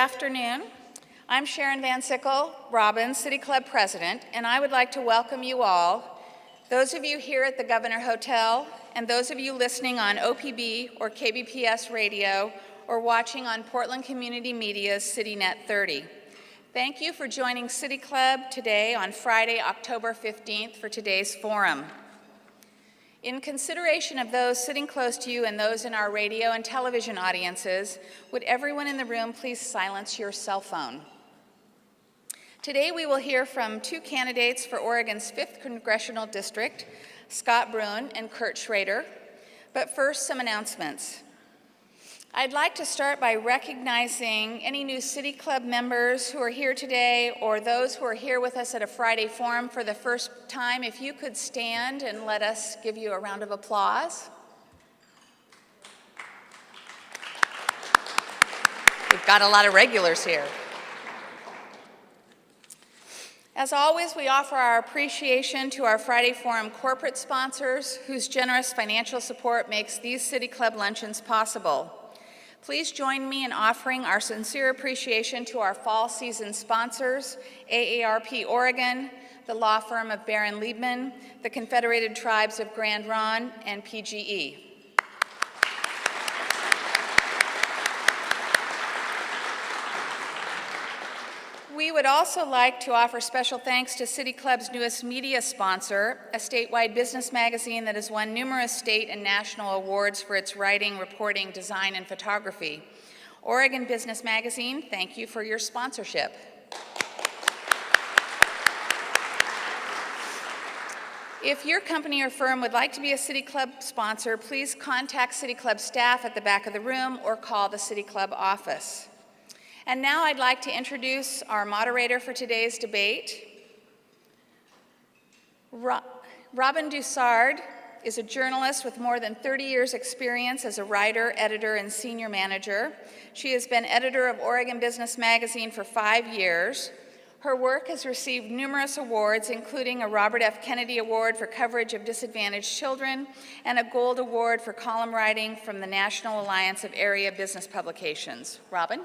afternoon. I'm Sharon Van Sickle, Robbins City Club President, and I would like to welcome you all, those of you here at the Governor Hotel, and those of you listening on OPB or KBPS radio, or watching on Portland Community Media's CityNet 30. Thank you for joining City Club today on Friday, October 15th for today's forum. In consideration of those sitting close to you and those in our radio and television audiences, would everyone in the room please silence your cell phone? Today we will hear from two candidates for Oregon's 5th Congressional District, Scott Bruun and Kurt Schrader. But first, some announcements. I'd like to start by recognizing any new City Club members who are here today or those who are here with us at a Friday forum for the first time. If you could stand and let us give you a round of applause. We've got a lot of regulars here. As always, we offer our appreciation to our Friday Forum corporate sponsors whose generous financial support makes these City Club luncheons possible. Please join me in offering our sincere appreciation to our fall season sponsors, AARP Oregon, the law firm of Barron Liebman, the Confederated Tribes of Grand Ronde, and PGE. We would also like to offer special thanks to City Club's newest media sponsor, a statewide business magazine that has won numerous state and national awards for its writing, reporting, design, and photography. Oregon Business Magazine, thank you for your sponsorship. If your company or firm would like to be a City Club sponsor, please contact City Club staff at the back of the room or call the City Club office. And now I'd like to introduce our moderator for today's debate. Robin Dussard is a journalist with more than 30 years' experience as a writer, editor, and senior manager. She has been editor of Oregon Business Magazine for 5 years. Her work has received numerous awards, including a Robert F. Kennedy Award for coverage of disadvantaged children and a Gold Award for column writing from the National Alliance of Area Business Publications. Robin?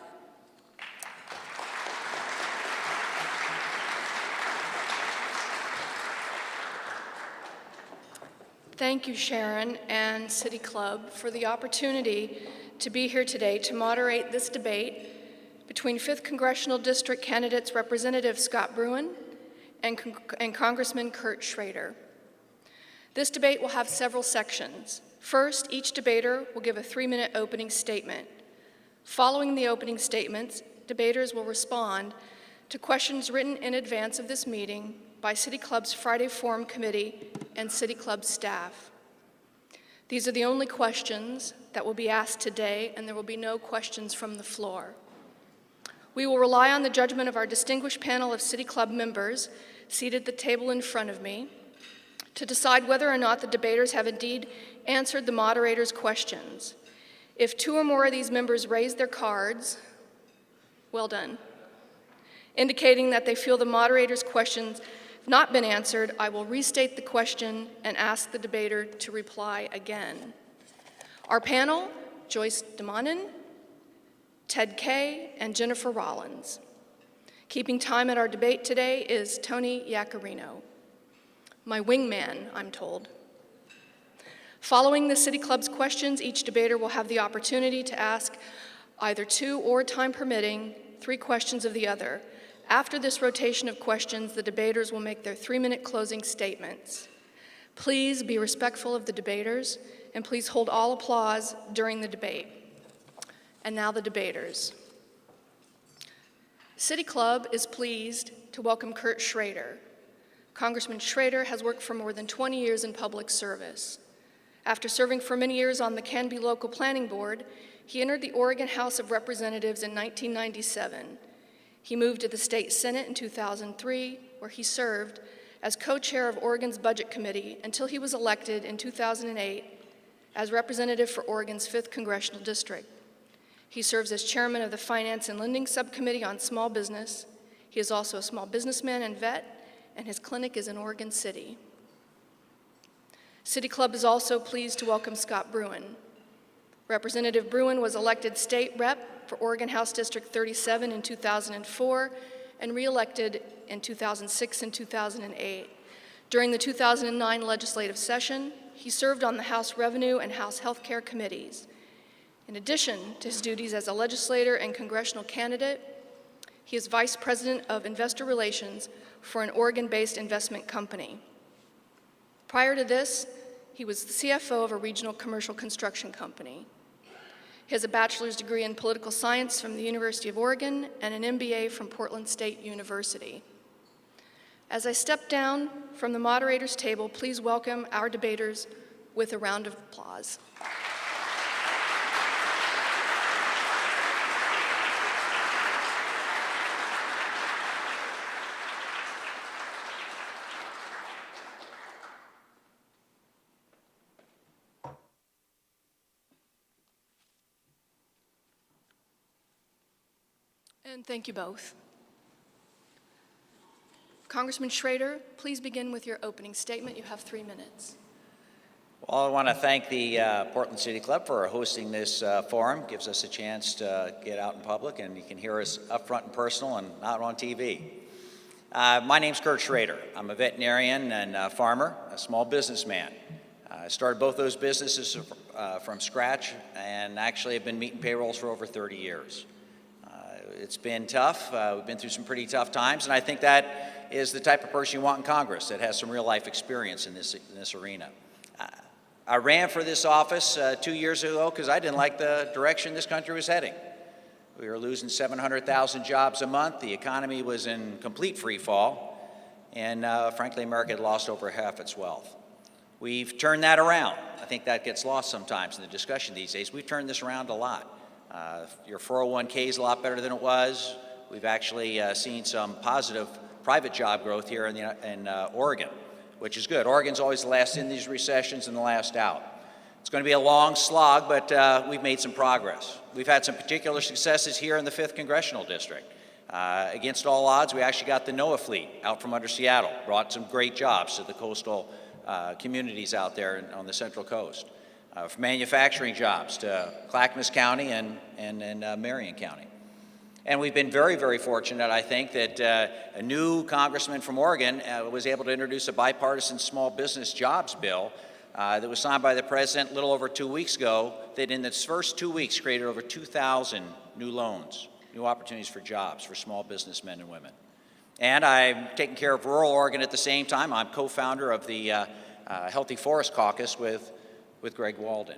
Thank you, Sharon and City Club, for the opportunity to be here today to moderate this debate between 5th Congressional District candidates Representative Scott Bruin and Congressman Kurt Schrader. This debate will have several sections. First, each debater will give a 3-minute opening statement. Following the opening statements, debaters will respond to questions written in advance of this meeting by City Club's Friday Forum Committee and City Club staff. These are the only questions that will be asked today, and there will be no questions from the floor. We will rely on the judgment of our distinguished panel of City Club members seated at the table in front of me to decide whether or not the debaters have indeed answered the moderator's questions. If 2 or more of these members raise their cards, well done, indicating that they feel the moderator's questions not been answered, I will restate the question and ask the debater to reply again. Our panel, Joyce DeMonin, Ted Kay, and Jennifer Rollins. Keeping time at our debate today is Tony Iaccarino, my wingman, I'm told. Following the City Club's questions, each debater will have the opportunity to ask either 2 or, time permitting, 3 questions of the other. After this rotation of questions, the debaters will make their 3-minute closing statements. Please be respectful of the debaters, and please hold all applause during the debate. And now the debaters. City Club is pleased to welcome Kurt Schrader. Congressman Schrader has worked for more than 20 years in public service. After serving for many years on the Canby Local Planning Board, he entered the Oregon House of Representatives in 1997. He moved to the State Senate in 2003, where he served as co-chair of Oregon's Budget Committee until he was elected in 2008 as representative for Oregon's 5th Congressional District. He serves as chairman of the Finance and Lending Subcommittee on Small Business. He is also a small businessman and vet, and his clinic is in Oregon City. City Club is also pleased to welcome Scott Bruin. Representative Bruin was elected state rep for Oregon House District 37 in 2004 and reelected in 2006 and 2008. During the 2009 legislative session, he served on the House Revenue and House Healthcare Committees. In addition to his duties as a legislator and congressional candidate, he is Vice President of Investor Relations for an Oregon-based investment company. Prior to this, he was the CFO of a regional commercial construction company. He has a bachelor's degree in political science from the University of Oregon and an MBA from Portland State University. As I step down from the moderator's table, please welcome our debaters with a round of applause. And thank you both. Congressman Schrader, please begin with your opening statement. You have 3 minutes. Well, I want to thank the Portland City Club for hosting this forum. It gives us a chance to get out in public, and you can hear us up front and personal and not on TV. My name's Kurt Schrader. I'm a veterinarian and a farmer, a small businessman. I started both those businesses from scratch, and actually have been meeting payrolls for over 30 years. It's been tough. We've been through some pretty tough times, and I think that is the type of person you want in Congress that has some real life experience in this arena. I ran for this office 2 years ago because I didn't like the direction this country was heading. We were losing 700,000 jobs a month. The economy was in complete free fall, and frankly, America had lost over half its wealth. We've turned that around. I think that gets lost sometimes in the discussion these days. We've turned this around a lot. Your 401k is a lot better than it was. We've actually seen some positive private job growth here in Oregon, which is good. Oregon's always the last in these recessions and the last out. It's going to be a long slog, but we've made some progress. We've had some particular successes here in the 5th Congressional District. Against all odds, we actually got the NOAA fleet out from under Seattle, brought some great jobs to the coastal communities out there on the Central Coast. From manufacturing jobs to Clackamas County and Marion County. And we've been very, very fortunate, I think, that a new congressman from Oregon was able to introduce a bipartisan small business jobs bill that was signed by the president a little over 2 weeks ago, that in its first 2 weeks created over 2,000 new loans, new opportunities for jobs for small businessmen and women. And I'm taking care of rural Oregon at the same time. I'm co-founder of the Healthy Forest Caucus with Greg Walden.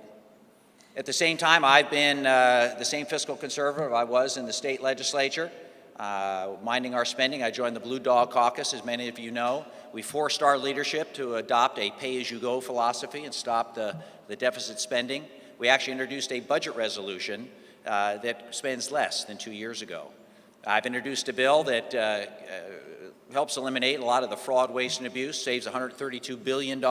At the same time, I've been the same fiscal conservative I was in the state legislature, minding our spending. I joined the Blue Dog Caucus, as many of you know. We forced our leadership to adopt a pay-as-you-go philosophy and stop the deficit spending. We actually introduced a budget resolution that spends less than 2 years ago. I've introduced a bill that helps eliminate a lot of the fraud, waste, and abuse, saves $132 billion.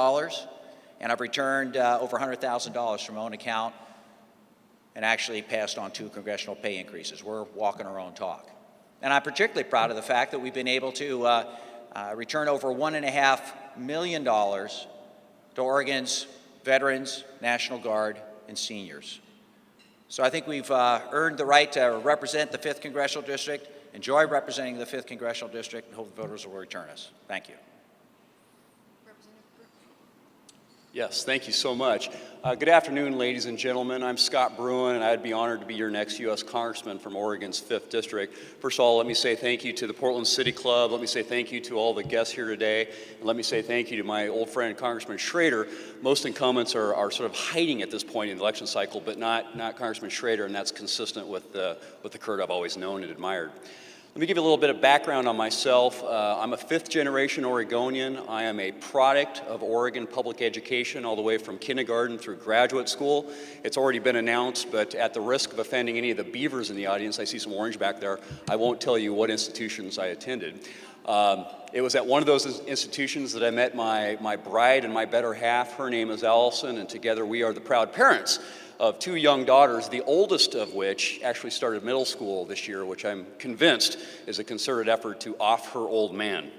And I've returned over $100,000 from my own account and actually passed on 2 congressional pay increases. We're walking our own talk. And I'm particularly proud of the fact that we've been able to return over $1.5 million to Oregon's veterans, National Guard, and seniors. So I think we've earned the right to represent the 5th Congressional District, enjoy representing the 5th Congressional District, and hope the voters will return us. Thank you. Yes, thank you so much. Good afternoon, ladies and gentlemen. I'm Scott Bruin, and I'd be honored to be your next U.S. Congressman from Oregon's 5th District. First of all, let me say thank you to the Portland City Club. Let me say thank you to all the guests here today. And let me say thank you to my old friend, Congressman Schrader. Most incumbents are sort of hiding at this point in the election cycle, but not Congressman Schrader, and that's consistent with the Kurt I've always known and admired. Let me give you a little bit of background on myself. I'm a 5th-generation Oregonian. I am a product of Oregon public education all the way from kindergarten through graduate school. It's already been announced, but at the risk of offending any of the beavers in the audience, I see some orange back there, I won't tell you what institutions I attended. It was at one of those institutions that I met my bride and my better half. Her name is Allison, and together we are the proud parents of 2 young daughters, the oldest of which actually started middle school this year, which I'm convinced is a concerted effort to off her old man.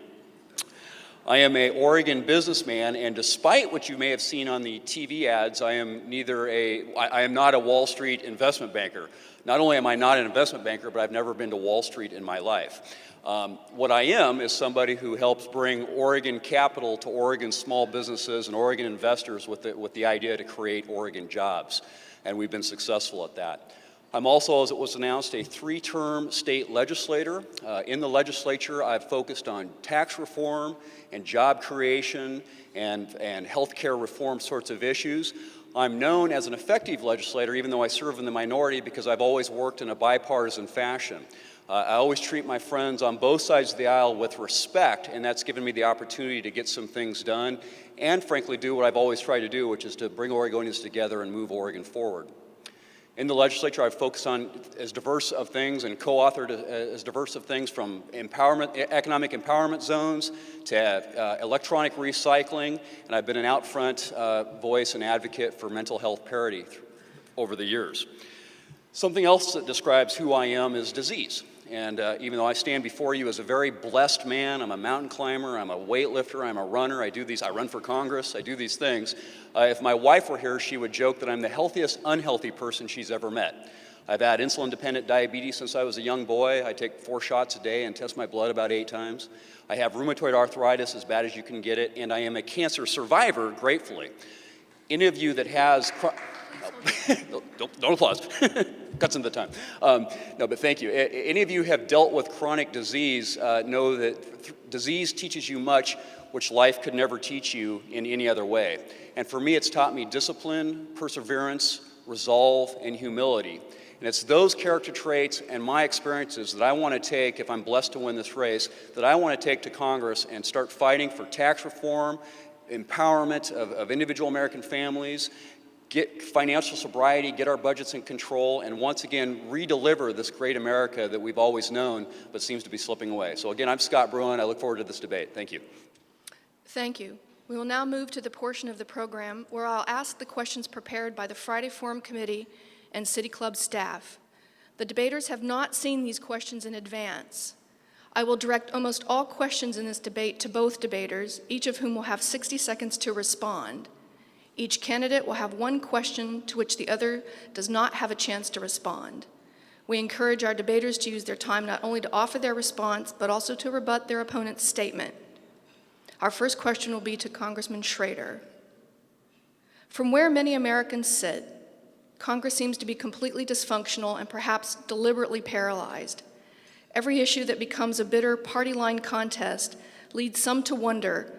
I am an Oregon businessman, and despite what you may have seen on the TV ads, I am not a Wall Street investment banker. Not only am I not an investment banker, but I've never been to Wall Street in my life. What I am is somebody who helps bring Oregon capital to Oregon small businesses and Oregon investors with the idea to create Oregon jobs, and we've been successful at that. I'm also, as it was announced, a 3-term state legislator. In the legislature, I've focused on tax reform and job creation and healthcare reform sorts of issues. I'm known as an effective legislator, even though I serve in the minority, because I've always worked in a bipartisan fashion. I always treat my friends on both sides of the aisle with respect, and that's given me the opportunity to get some things done and, frankly, do what I've always tried to do, which is to bring Oregonians together and move Oregon forward. In the legislature, I've focused on as diverse of things and co-authored as diverse of things from economic empowerment zones to electronic recycling, and I've been an out front voice and advocate for mental health parity over the years. Something else that describes who I am is disease. And even though I stand before you as a very blessed man, I'm a mountain climber, I'm a weightlifter, I'm a runner, I run for Congress, I do these things. If my wife were here, she would joke that I'm the healthiest unhealthy person she's ever met. I've had insulin-dependent diabetes since I was a young boy. I take 4 shots a day and test my blood about 8 times. I have rheumatoid arthritis, as bad as you can get it, and I am a cancer survivor, gratefully. Any of you that has... don't applause. Cuts into the time. No, but thank you. Any of you have dealt with chronic disease know that disease teaches you much which life could never teach you in any other way. And for me, it's taught me discipline, perseverance, resolve, and humility. And it's those character traits and my experiences that I want to take, if I'm blessed to win this race, that I want to take to Congress and start fighting for tax reform, empowerment of individual American families, get financial sobriety, get our budgets in control, and once again, redeliver this great America that we've always known, but seems to be slipping away. So again, I'm Scott Bruin. I look forward to this debate. Thank you. Thank you. We will now move to the portion of the program where I'll ask the questions prepared by the Friday Forum Committee and City Club staff. The debaters have not seen these questions in advance. I will direct almost all questions in this debate to both debaters, each of whom will have 60 seconds to respond. Each candidate will have 1 question to which the other does not have a chance to respond. We encourage our debaters to use their time not only to offer their response, but also to rebut their opponent's statement. Our first question will be to Congressman Schrader. From where many Americans sit, Congress seems to be completely dysfunctional and perhaps deliberately paralyzed. Every issue that becomes a bitter party line contest leads some to wonder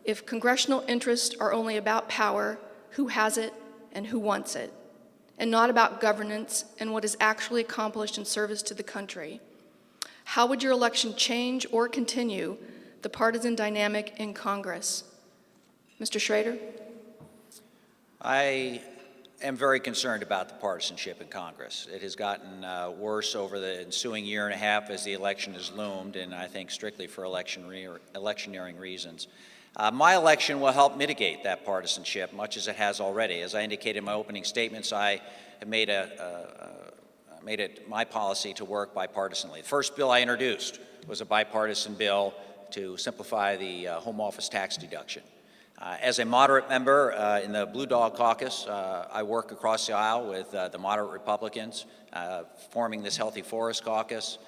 if congressional interests are only about power, who has it, and who wants it, and not about governance and what is actually accomplished in service to the country. How would your election change or continue the partisan dynamic in Congress? Mr. Schrader? I am very concerned about the partisanship in Congress. It has gotten worse over the ensuing year and a half as the election has loomed, and I think strictly for electioneering reasons. My election will help mitigate that partisanship, much as it has already. As I indicated in my opening statements, I have made it my policy to work bipartisanly. The first bill I introduced was a bipartisan bill to simplify the home office tax deduction. As a moderate member in the Blue Dog Caucus, I work across the aisle with the moderate Republicans, forming this Healthy Forest Caucus.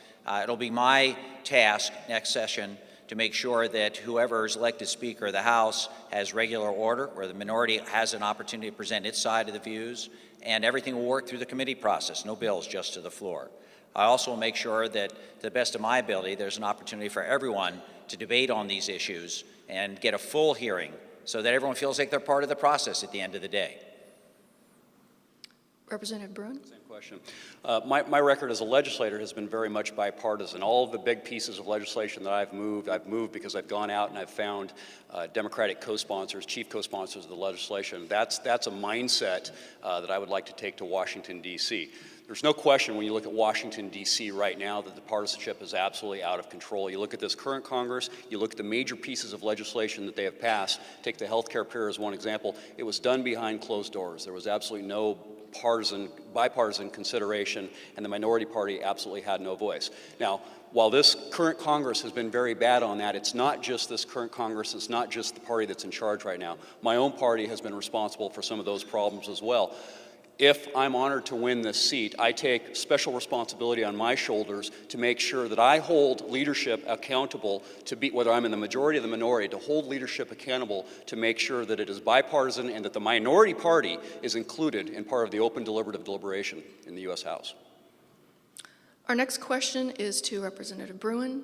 It'll be my task next session to make sure that whoever is elected Speaker of the House has regular order, where the minority has an opportunity to present its side of the views, and everything will work through the committee process, no bills just to the floor. I also will make sure that, to the best of my ability, there's an opportunity for everyone to debate on these issues and get a full hearing so that everyone feels like they're part of the process at the end of the day. Representative Bruin? Same question. My record as a legislator has been very much bipartisan. All of the big pieces of legislation that I've moved because I've gone out and I've found Democratic co-sponsors, chief co-sponsors of the legislation. That's a mindset that I would like to take to Washington, D.C. There's no question when you look at Washington, D.C. right now that the partisanship is absolutely out of control. You look at this current Congress, you look at the major pieces of legislation that they have passed. Take the health care pill as one example. It was done behind closed doors. There was absolutely no bipartisan consideration, and the minority party absolutely had no voice. Now, while this current Congress has been very bad on that, it's not just this current Congress, it's not just the party that's in charge right now. My own party has been responsible for some of those problems as well. If I'm honored to win this seat, I take special responsibility on my shoulders to make sure that I hold leadership accountable to be, whether I'm in the majority or the minority, to hold leadership accountable to make sure that it is bipartisan and that the minority party is included in part of the open deliberative deliberation in the U.S. House. Our next question is to Representative Bruin.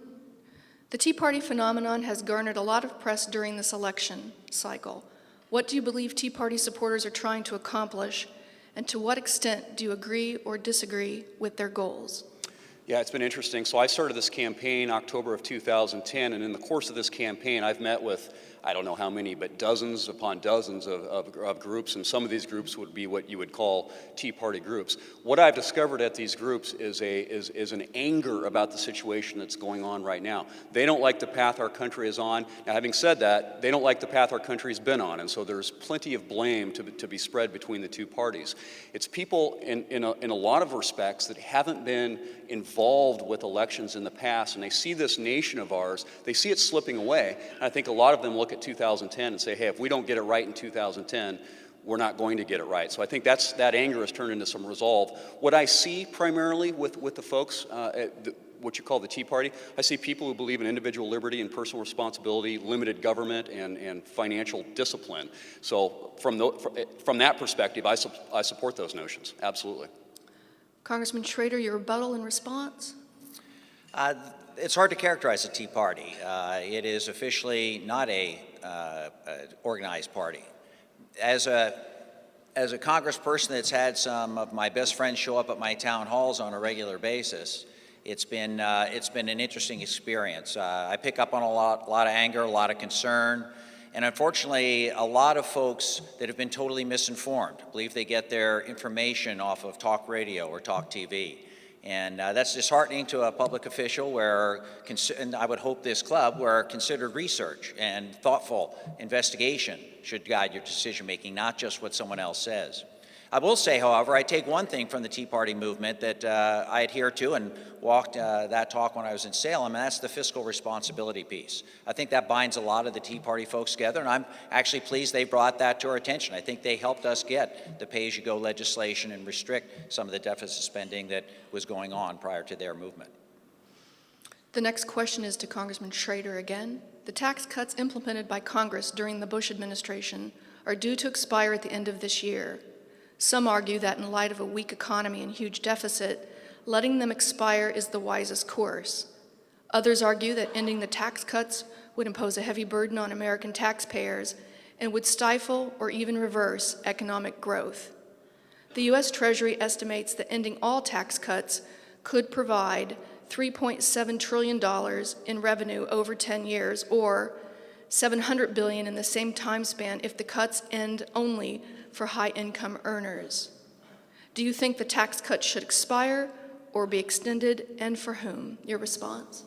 The Tea Party phenomenon has garnered a lot of press during this election cycle. What do you believe Tea Party supporters are trying to accomplish, and to what extent do you agree or disagree with their goals? Yeah, it's been interesting. So I started this campaign October of 2010, and in the course of this campaign, I've met with, I don't know how many, but dozens upon dozens of groups, and some of these groups would be what you would call Tea Party groups. What I've discovered at these groups is an anger about the situation that's going on right now. They don't like the path our country is on. Now, having said that, they don't like the path our country's been on, and so there's plenty of blame to be spread between the two parties. It's people in a lot of respects that haven't been involved with elections in the past, and they see this nation of ours, they see it slipping away, and I think a lot of them look at 2010 and say, hey, if we don't get it right in 2010, we're not going to get it right. So I think that anger has turned into some resolve. What I see primarily with the folks, what you call the Tea Party, I see people who believe in individual liberty and personal responsibility, limited government, and financial discipline. So from that perspective, I support those notions, absolutely. Congressman Schrader, your rebuttal in response? It's hard to characterize the Tea Party. It is officially not a organized party. As a congressperson that's had some of my best friends show up at my town halls on a regular basis, it's been an interesting experience. I pick up on a lot of anger, a lot of concern, and unfortunately, a lot of folks that have been totally misinformed believe they get their information off of talk radio or talk TV. And that's disheartening to a public official where, and I would hope this club, where considered research and thoughtful investigation should guide your decision-making, not just what someone else says. I will say, however, I take one thing from the Tea Party movement that I adhere to and walked that talk when I was in Salem, and that's the fiscal responsibility piece. I think that binds a lot of the Tea Party folks together, and I'm actually pleased they brought that to our attention. I think they helped us get the pay-as-you-go legislation and restrict some of the deficit spending that was going on prior to their movement. The next question is to Congressman Schrader again. The tax cuts implemented by Congress during the Bush administration are due to expire at the end of this year. Some argue that in light of a weak economy and huge deficit, letting them expire is the wisest course. Others argue that ending the tax cuts would impose a heavy burden on American taxpayers and would stifle or even reverse economic growth. The U.S. Treasury estimates that ending all tax cuts could provide $3.7 trillion in revenue over 10 years, or $700 billion in the same time span if the cuts end only for high-income earners. Do you think the tax cuts should expire or be extended, and for whom? Your response?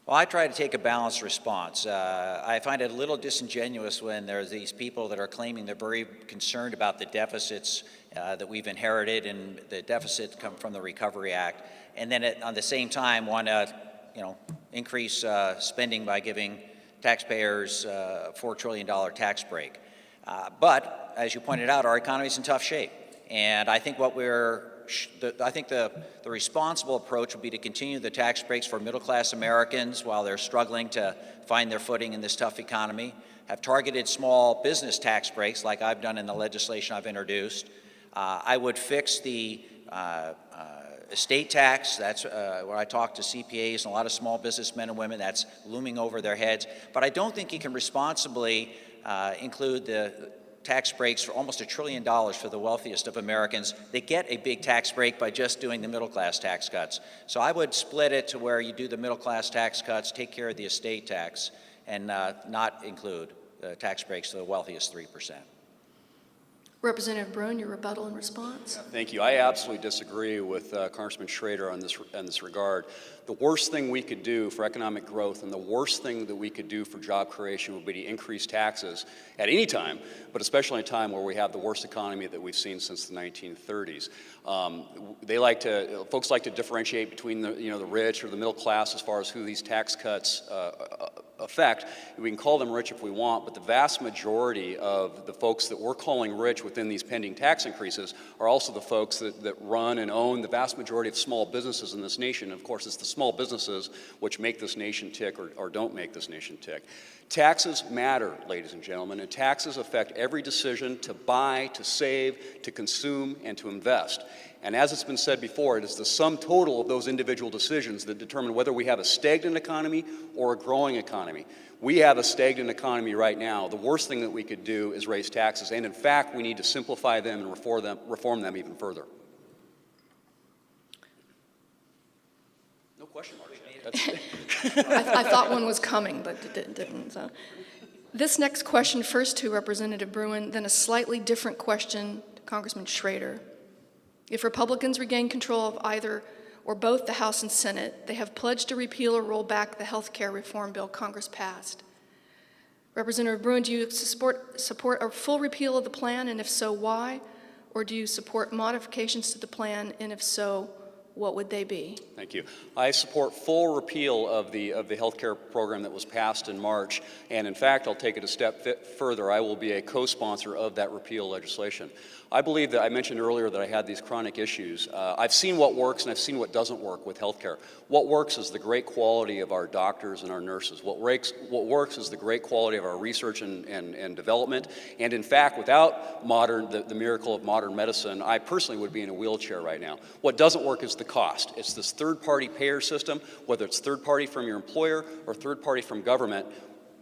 Well, I try to take a balanced response. I find it a little disingenuous when there's these people that are claiming they're very concerned about the deficits that we've inherited and the deficit come from the Recovery Act, and then on the same time want to, increase spending by giving taxpayers a $4 trillion tax break. But as you pointed out, our economy is in tough shape, and I think the responsible approach would be to continue the tax breaks for middle-class Americans while they're struggling to find their footing in this tough economy, have targeted small business tax breaks like I've done in the legislation I've introduced. I would fix the estate tax. That's where I talk to CPAs and a lot of small businessmen and women. That's looming over their heads. But I don't think you can responsibly include the tax breaks for almost $1 trillion for the wealthiest of Americans. They get a big tax break by just doing the middle-class tax cuts. So I would split it to where you do the middle-class tax cuts, take care of the estate tax, and not include tax breaks for the wealthiest 3%. Representative Bruin, your rebuttal and response. Thank you. I absolutely disagree with Congressman Schrader on this regard. The worst thing we could do for economic growth and the worst thing that we could do for job creation would be to increase taxes at any time, but especially in a time where we have the worst economy that we've seen since the 1930s. Folks like to differentiate between the rich or the middle class as far as who these tax cuts affect. We can call them rich if we want, but the vast majority of the folks that we're calling rich within these pending tax increases are also the folks that run and own the vast majority of small businesses in this nation. Of course, it's the small businesses which make this nation tick or don't make this nation tick. Taxes matter, ladies and gentlemen, and taxes affect every decision to buy, to save, to consume, and to invest. And as it's been said before, it is the sum total of those individual decisions that determine whether we have a stagnant economy or a growing economy. We have a stagnant economy right now. The worst thing that we could do is raise taxes, and in fact, we need to simplify them and reform them even further. No question mark. I thought one was coming, but it didn't. So. This next question first to Representative Bruin, then a slightly different question to Congressman Schrader. If Republicans regain control of either or both the House and Senate, they have pledged to repeal or roll back the health care reform bill Congress passed. Representative Bruin, do you support a full repeal of the plan, and if so, why? Or do you support modifications to the plan, and if so, what would they be? Thank you. I support full repeal of the health care program that was passed in March, and in fact, I'll take it a step further. I will be a co-sponsor of that repeal legislation. I believe that I mentioned earlier that I had these chronic issues. I've seen what works and I've seen what doesn't work with healthcare. What works is the great quality of our doctors and our nurses. What works is the great quality of our research and development. And in fact, without the miracle of modern medicine, I personally would be in a wheelchair right now. What doesn't work is the cost. It's this third-party payer system, whether it's third-party from your employer or third-party from government.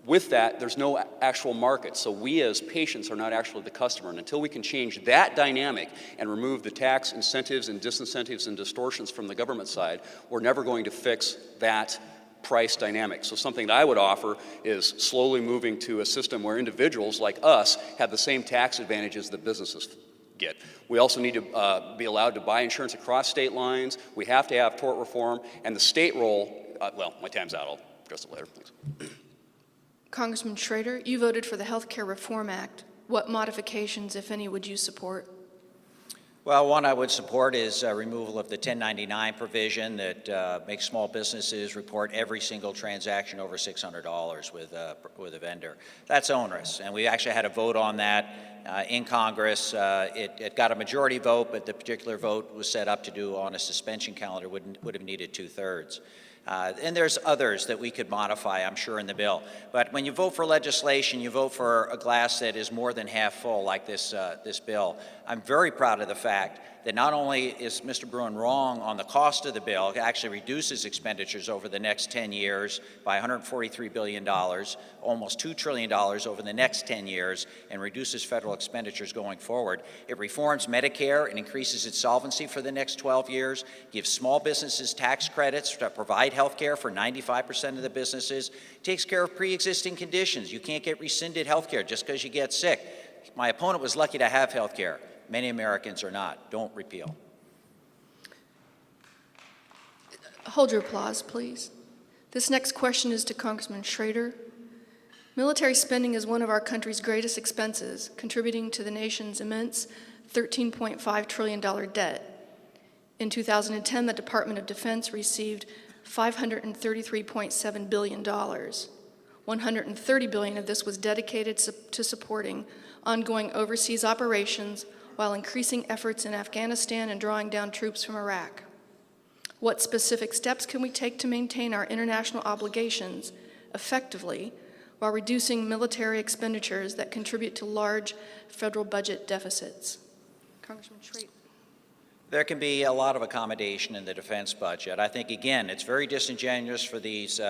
With that, there's no actual market, so we as patients are not actually the customer. And until we can change that dynamic and remove the tax incentives and disincentives and distortions from the government side, we're never going to fix that price dynamic. So something that I would offer is slowly moving to a system where individuals like us have the same tax advantages that businesses get. We also need to be allowed to buy insurance across state lines. We have to have tort reform, and the state role, well, my time's out. I'll address it later. Thanks. Congressman Schrader, you voted for the Health Care Reform Act. What modifications, if any, would you support? Well, one I would support is removal of the 1099 provision that makes small businesses report every single transaction over $600 with a vendor. That's onerous, and we actually had a vote on that in Congress. It got a majority vote, but the particular vote was set up to do on a suspension calendar, would have needed 2/3. And there's others that we could modify, I'm sure, in the bill. But when you vote for legislation, you vote for a glass that is more than half full, like this bill. I'm very proud of the fact that not only is Mr. Bruin wrong on the cost of the bill, it actually reduces expenditures over the next 10 years by $143 billion, almost $2 trillion over the next 10 years, and reduces federal expenditures going forward. It reforms Medicare and increases its solvency for the next 12 years, gives small businesses tax credits to provide health care for 95% of the businesses, takes care of pre-existing conditions. You can't get rescinded health care just because you get sick. My opponent was lucky to have health care. Many Americans are not. Don't repeal. Hold your applause, please. This next question is to Congressman Schrader. Military spending is one of our country's greatest expenses, contributing to the nation's immense $13.5 trillion debt. In 2010, the Department of Defense received $533.7 billion. $130 billion of this was dedicated to supporting ongoing overseas operations while increasing efforts in Afghanistan and drawing down troops from Iraq. What specific steps can we take to maintain our international obligations effectively while reducing military expenditures that contribute to large federal budget deficits? Congressman Schrader. There can be a lot of accommodation in the defense budget. I think, again, it's very disingenuous for these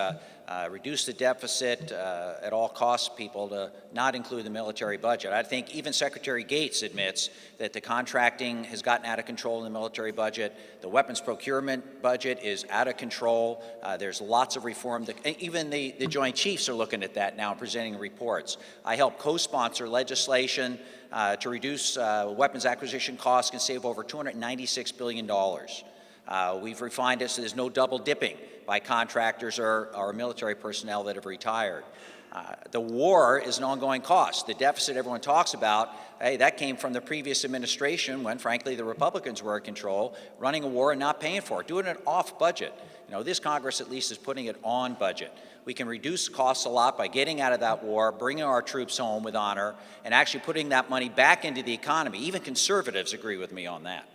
reduce the deficit, at all costs people to not include the military budget. I think even Secretary Gates admits that the contracting has gotten out of control in the military budget. The weapons procurement budget is out of control. There's lots of reform. Even the Joint Chiefs are looking at that now and presenting reports. I helped co-sponsor legislation to reduce weapons acquisition costs and save over $296 billion. We've refined it so there's no double dipping by contractors or military personnel that have retired. The war is an ongoing cost. The deficit everyone talks about, hey, that came from the previous administration when, frankly, the Republicans were in control, running a war and not paying for it, doing it off budget. You know, this Congress at least is putting it on budget. We can reduce costs a lot by getting out of that war, bringing our troops home with honor, and actually putting that money back into the economy. Even conservatives agree with me on that.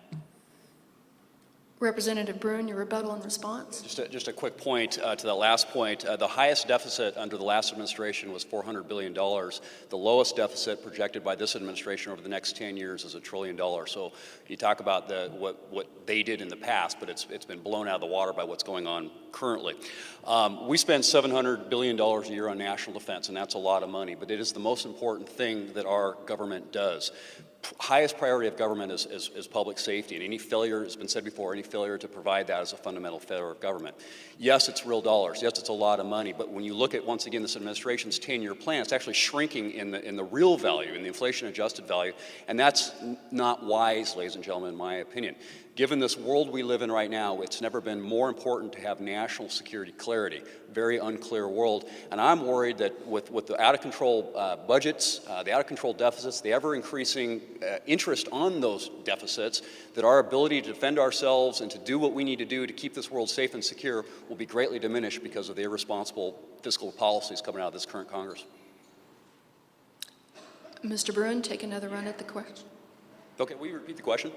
Representative Bruin, your rebuttal and response. Just a quick point to that last point. The highest deficit under the last administration was $400 billion. The lowest deficit projected by this administration over the next 10 years is $1 trillion. So you talk about what they did in the past, but it's been blown out of the water by what's going on currently. We spend $700 billion a year on national defense, and that's a lot of money, but it is the most important thing that our government does. Highest priority of government is public safety, and any failure, it's been said before, any failure to provide that is a fundamental failure of government. Yes, it's real dollars. Yes, it's a lot of money, but when you look at, once again, this administration's 10-year plan, it's actually shrinking in the real value, in the inflation-adjusted value, and that's not wise, ladies and gentlemen, in my opinion. Given this world we live in right now, it's never been more important to have national security clarity. Very unclear world. And I'm worried that with the out-of-control budgets, the out-of-control deficits, the ever-increasing interest on those deficits, that our ability to defend ourselves and to do what we need to do to keep this world safe and secure will be greatly diminished because of the irresponsible fiscal policies coming out of this current Congress. Mr. Bruin, take another run at the question. Okay, will you repeat the question?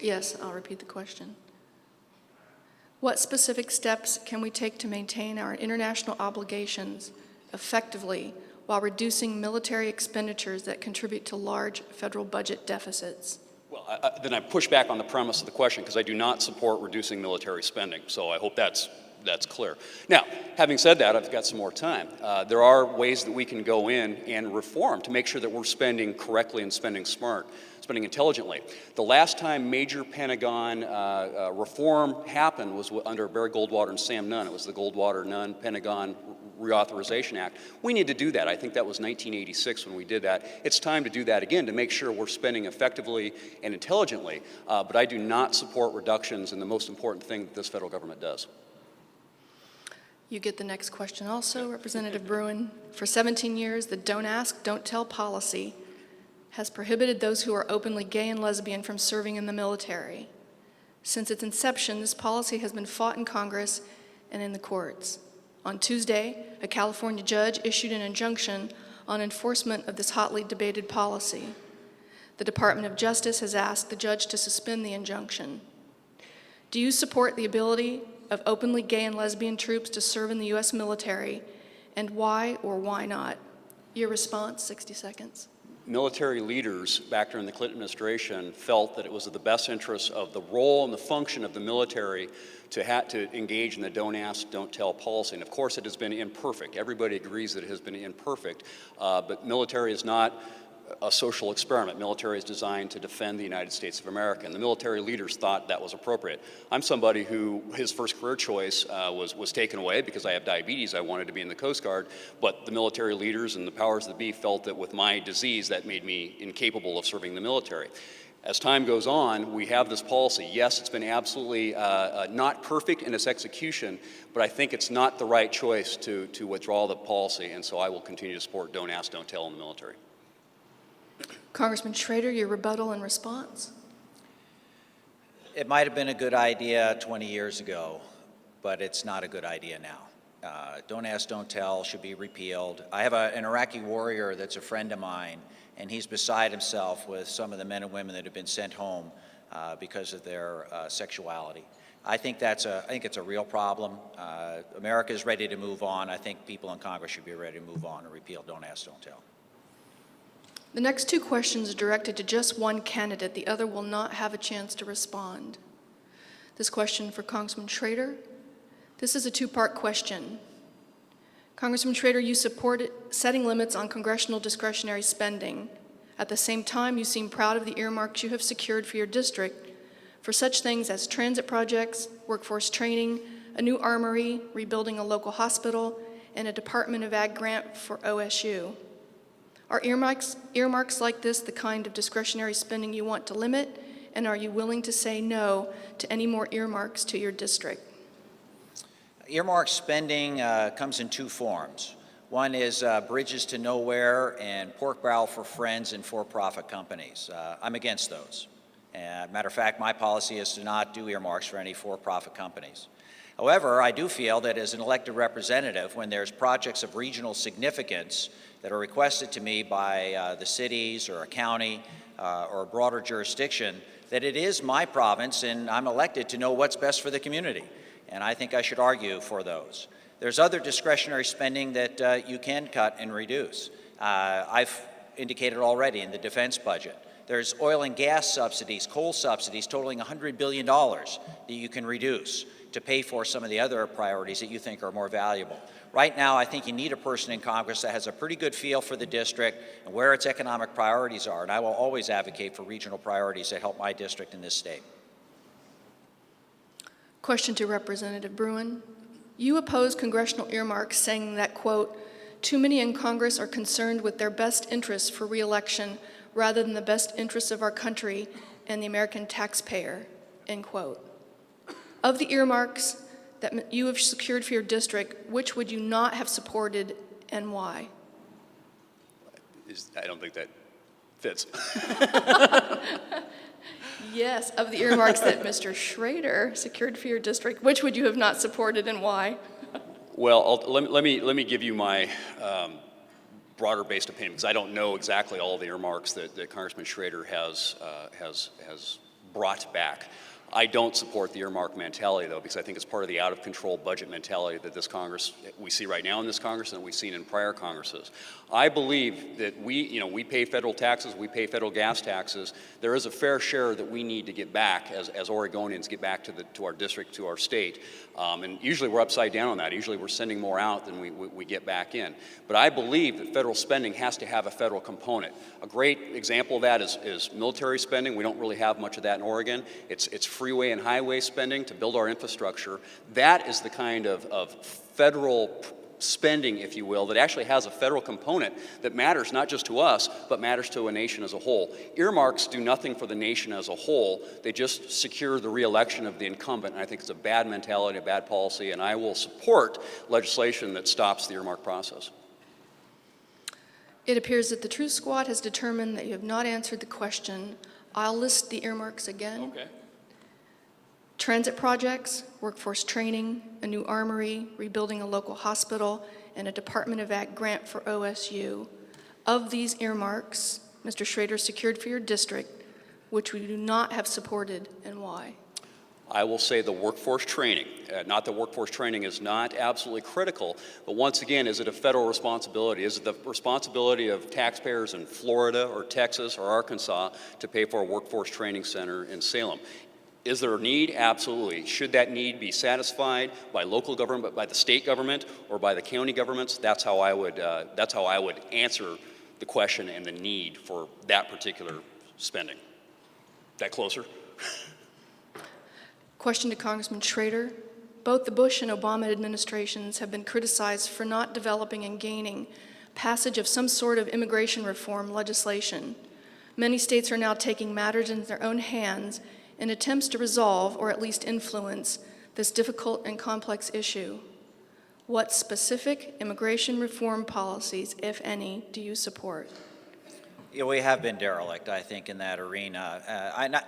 Yes, I'll repeat the question. What specific steps can we take to maintain our international obligations effectively while reducing military expenditures that contribute to large federal budget deficits? Well, then I push back on the premise of the question because I do not support reducing military spending, so I hope that's clear. Now, having said that, I've got some more time. There are ways that we can go in and reform to make sure that we're spending correctly and spending smart, spending intelligently. The last time major Pentagon reform happened was under Barry Goldwater and Sam Nunn. It was the Goldwater-Nunn Pentagon Reauthorization Act. We need to do that. I think that was 1986 when we did that. It's time to do that again to make sure we're spending effectively and intelligently, but I do not support reductions in the most important thing that this federal government does. You get the next question also, Representative Bruin. For 17 years, the Don't Ask, Don't Tell policy has prohibited those who are openly gay and lesbian from serving in the military. Since its inception, this policy has been fought in Congress and in the courts. On Tuesday, a California judge issued an injunction on enforcement of this hotly debated policy. The Department of Justice has asked the judge to suspend the injunction. Do you support the ability of openly gay and lesbian troops to serve in the U.S. military, and why or why not? Your response, 60 seconds. Military leaders back during the Clinton administration felt that it was in the best interest of the role and the function of the military to engage in the Don't Ask, Don't Tell policy. And of course it has been imperfect. Everybody agrees that it has been imperfect, but military is not a social experiment. Military is designed to defend the United States of America, and the military leaders thought that was appropriate. I'm somebody who, his first career choice was taken away because I have diabetes. I wanted to be in the Coast Guard, but the military leaders and the powers that be felt that with my disease, that made me incapable of serving the military. As time goes on, we have this policy. Yes, it's been absolutely not perfect in its execution, but I think it's not the right choice to withdraw the policy, and so I will continue to support Don't Ask, Don't Tell in the military. Congressman Schrader, your rebuttal and response. It might have been a good idea 20 years ago, but it's not a good idea now. Don't Ask, Don't Tell should be repealed. I have an Iraqi warrior that's a friend of mine, and he's beside himself with some of the men and women that have been sent home because of their sexuality. I think it's a real problem. America is ready to move on. I think people in Congress should be ready to move on and repeal Don't Ask, Don't Tell. The next two questions are directed to just one candidate. The other will not have a chance to respond. This question for Congressman Schrader. This is a two-part question. Congressman Schrader, you supported setting limits on congressional discretionary spending. At the same time, you seem proud of the earmarks you have secured for your district for such things as transit projects, workforce training, a new armory, rebuilding a local hospital, and a Department of Ag grant for OSU. Are earmarks like this the kind of discretionary spending you want to limit, and are you willing to say no to any more earmarks to your district? Earmark spending comes in two forms. One is bridges to nowhere and pork barrel for friends and for-profit companies. I'm against those. Matter of fact, my policy is to not do earmarks for any for-profit companies. However, I do feel that as an elected representative, when there's projects of regional significance that are requested to me by the cities or a county or a broader jurisdiction, that it is my province and I'm elected to know what's best for the community. And I think I should argue for those. There's other discretionary spending that you can cut and reduce. I've indicated already in the defense budget. There's oil and gas subsidies, coal subsidies totaling $100 billion that you can reduce to pay for some of the other priorities that you think are more valuable. Right now, I think you need a person in Congress that has a pretty good feel for the district and where its economic priorities are, and I will always advocate for regional priorities that help my district in this state. Question to Representative Bruin. You oppose congressional earmarks, saying that, quote, too many in Congress are concerned with their best interests for re-election rather than the best interests of our country and the American taxpayer, end quote. Of the earmarks that you have secured for your district, which would you not have supported and why? I don't think that fits. Yes, of the earmarks that Mr. Schrader secured for your district, which would you have not supported and why? Well, let me give you my broader-based opinion, because I don't know exactly all the earmarks that Congressman Schrader has brought back. I don't support the earmark mentality, though, because I think it's part of the out-of-control budget mentality that this Congress, we see right now in this Congress and we've seen in prior Congresses. I believe that we pay federal taxes, we pay federal gas taxes. There is a fair share that we need to get back as Oregonians get back to our district, to our state. And usually we're upside down on that. Usually we're sending more out than we get back in. But I believe that federal spending has to have a federal component. A great example of that is military spending. We don't really have much of that in Oregon. It's freeway and highway spending to build our infrastructure. That is the kind of federal spending, if you will, that actually has a federal component that matters not just to us, but matters to a nation as a whole. Earmarks do nothing for the nation as a whole. They just secure the re-election of the incumbent, and I think it's a bad mentality, a bad policy, and I will support legislation that stops the earmark process. It appears that the Truth Squad has determined that you have not answered the question. I'll list the earmarks again. Okay. Transit projects, workforce training, a new armory, rebuilding a local hospital, and a Department of Ag grant for OSU. Of these earmarks, Mr. Schrader secured for your district, which we do not have supported, and why? I will say the workforce training. Not that workforce training is not absolutely critical, but once again, is it a federal responsibility? Is it the responsibility of taxpayers in Florida or Texas or Arkansas to pay for a workforce training center in Salem? Is there a need? Absolutely. Should that need be satisfied by local government, by the state government, or by the county governments? That's how I would answer the question and the need for that particular spending. That closer? Question to Congressman Schrader. Both the Bush and Obama administrations have been criticized for not developing and gaining passage of some sort of immigration reform legislation. Many states are now taking matters in their own hands in attempts to resolve, or at least influence, this difficult and complex issue. What specific immigration reform policies, if any, do you support? Yeah, we have been derelict, I think, in that arena.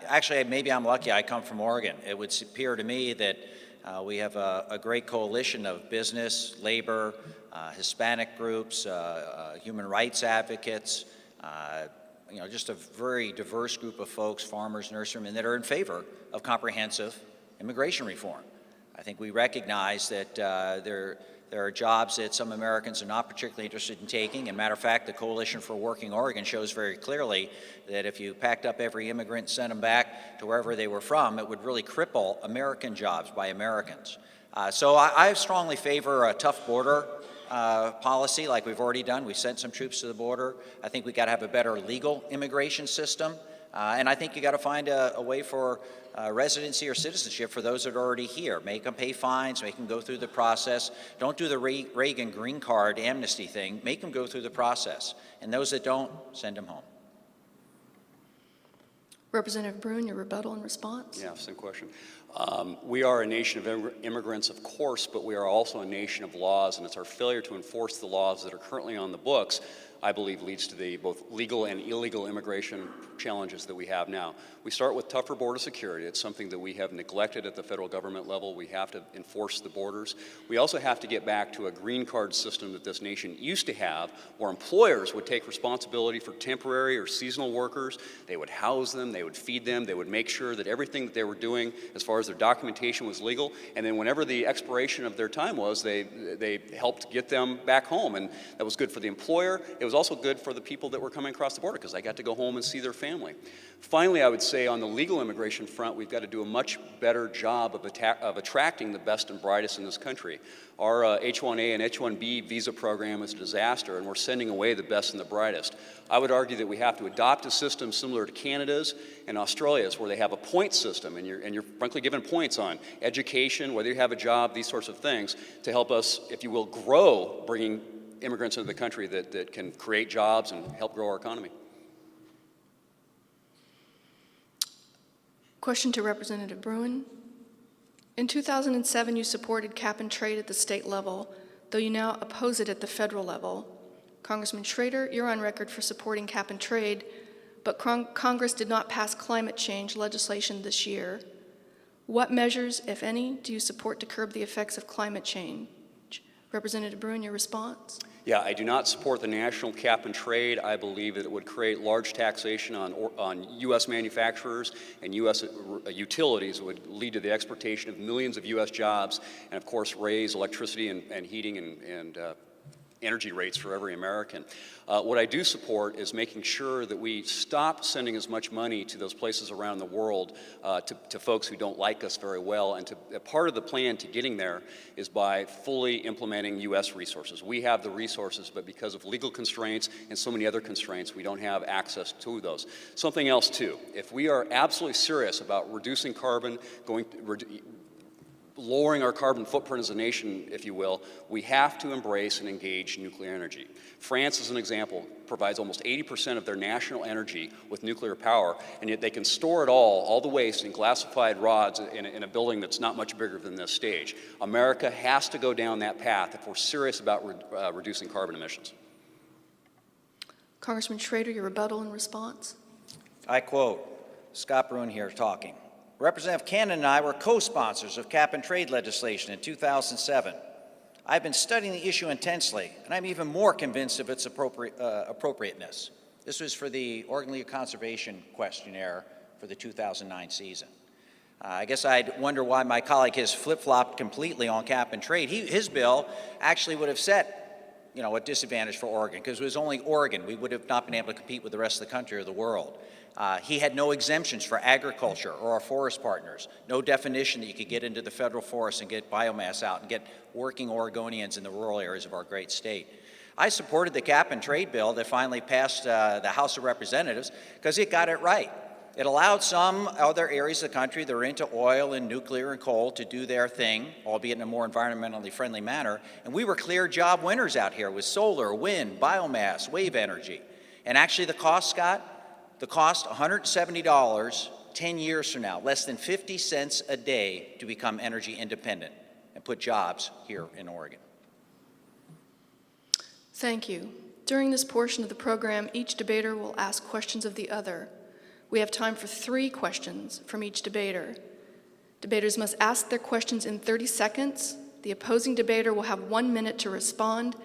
Actually, maybe I'm lucky. I come from Oregon. It would appear to me that we have a great coalition of business, labor, Hispanic groups, human rights advocates, just a very diverse group of folks, farmers, nurserymen, that are in favor of comprehensive immigration reform. I think we recognize that there are jobs that some Americans are not particularly interested in taking. And matter of fact, the Coalition for Working Oregon shows very clearly that if you packed up every immigrant and sent them back to wherever they were from, it would really cripple American jobs by Americans. So I strongly favor a tough border policy like we've already done. We sent some troops to the border. I think we got to have a better legal immigration system. And I think you got to find a way for residency or citizenship for those that are already here. Make them pay fines, make them go through the process. Don't do the Reagan green card amnesty thing. Make them go through the process. And those that don't, send them home. Representative Bruin, your rebuttal and response. Yeah, same question. We are a nation of immigrants, of course, but we are also a nation of laws, and it's our failure to enforce the laws that are currently on the books, I believe, leads to the both legal and illegal immigration challenges that we have now. We start with tougher border security. It's something that we have neglected at the federal government level. We have to enforce the borders. We also have to get back to a green card system that this nation used to have, where employers would take responsibility for temporary or seasonal workers. They would house them, they would feed them, they would make sure that everything that they were doing as far as their documentation was legal, and then whenever the expiration of their time was, they helped get them back home, and that was good for the employer. It was also good for the people that were coming across the border because they got to go home and see their family. Finally, I would say on the legal immigration front, we've got to do a much better job of attracting the best and brightest in this country. Our H-1A and H-1B visa program is a disaster, and we're sending away the best and the brightest. I would argue that we have to adopt a system similar to Canada's and Australia's, where they have a point system, and you're frankly given points on education, whether you have a job, these sorts of things, to help us, if you will, grow bringing immigrants into the country that can create jobs and help grow our economy. Question to Representative Bruin. In 2007, you supported cap and trade at the state level, though you now oppose it at the federal level. Congressman Schrader, you're on record for supporting cap and trade, but Congress did not pass climate change legislation this year. What measures, if any, do you support to curb the effects of climate change? Representative Bruin, your response? Yeah, I do not support the national cap and trade. I believe that it would create large taxation on U.S. manufacturers and U.S. utilities. It would lead to the exportation of millions of U.S. jobs and, of course, raise electricity and heating and energy rates for every American. What I do support is making sure that we stop sending as much money to those places around the world to folks who don't like us very well. And part of the plan to getting there is by fully implementing U.S. resources. We have the resources, but because of legal constraints and so many other constraints, we don't have access to those. Something else, too. If we are absolutely serious about reducing carbon, lowering our carbon footprint as a nation, if you will, we have to embrace and engage nuclear energy. France, as an example, provides almost 80% of their national energy with nuclear power, and yet they can store it all the waste in glassified rods in a building that's not much bigger than this stage. America has to go down that path if we're serious about reducing carbon emissions. Congressman Schrader, your rebuttal and response. I quote, Scott Bruin here talking. Representative Cannon and I were co-sponsors of cap and trade legislation in 2007. I've been studying the issue intensely, and I'm even more convinced of its appropriateness. This was for the Oregon League of Conservation questionnaire for the 2009 season. I guess I'd wonder why my colleague has flip-flopped completely on cap and trade. His bill actually would have set, a disadvantage for Oregon, because it was only Oregon. We would have not been able to compete with the rest of the country or the world. He had no exemptions for agriculture or our forest partners, no definition that you could get into the federal forest and get biomass out and get working Oregonians in the rural areas of our great state. I supported the cap and trade bill that finally passed the House of Representatives because it got it right. It allowed some other areas of the country that are into oil and nuclear and coal to do their thing, albeit in a more environmentally friendly manner, and we were clear job winners out here with solar, wind, biomass, wave energy. And actually the cost, Scott, $170 10 years from now, less than 50 cents a day to become energy independent and put jobs here in Oregon. Thank you. During this portion of the program, each debater will ask questions of the other. We have time for 3 questions from each debater. Debaters must ask their questions in 30 seconds. The opposing debater will have 1 minute to respond,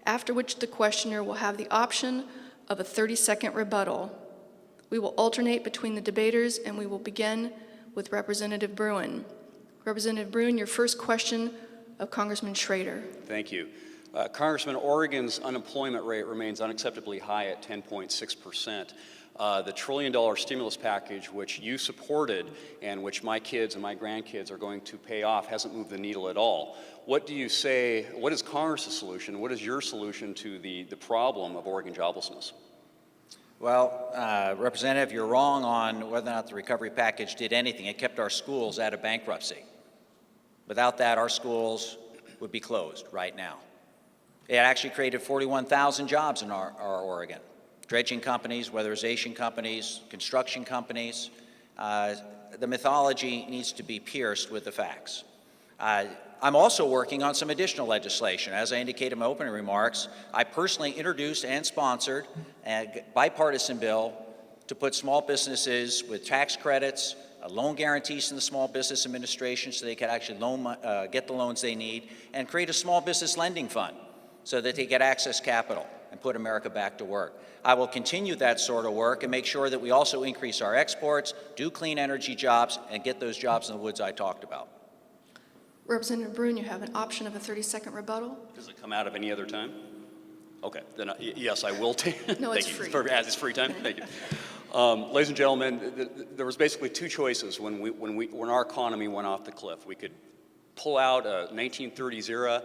after which the questioner will have the option of a 30-second rebuttal. We will alternate between the debaters, and we will begin with Representative Bruin. Representative Bruin, your first question of Congressman Schrader. Thank you. Congressman, Oregon's unemployment rate remains unacceptably high at 10.6%. The $1 trillion stimulus package, which you supported and which my kids and my grandkids are going to pay off, hasn't moved the needle at all. What do you say, what is Congress's solution? What is your solution to the problem of Oregon joblessness? Well, Representative, you're wrong on whether or not the recovery package did anything. It kept our schools out of bankruptcy. Without that, our schools would be closed right now. It actually created 41,000 jobs in our Oregon. Dredging companies, weatherization companies, construction companies. The mythology needs to be pierced with the facts. I'm also working on some additional legislation. As I indicated in my opening remarks, I personally introduced and sponsored a bipartisan bill to put small businesses with tax credits, loan guarantees from the Small Business Administration so they can actually get the loans they need, and create a small business lending fund so that they get access capital and put America back to work. I will continue that sort of work and make sure that we also increase our exports, do clean energy jobs, and get those jobs in the woods I talked about. Representative Bruin, you have an option of a 30-second rebuttal. Does it come out of any other time? Okay, then yes, I will take. No, it's Thank free. You. It's free time. Thank you. Ladies and gentlemen, there was basically two choices when our economy went off the cliff. We could pull out a 1930s era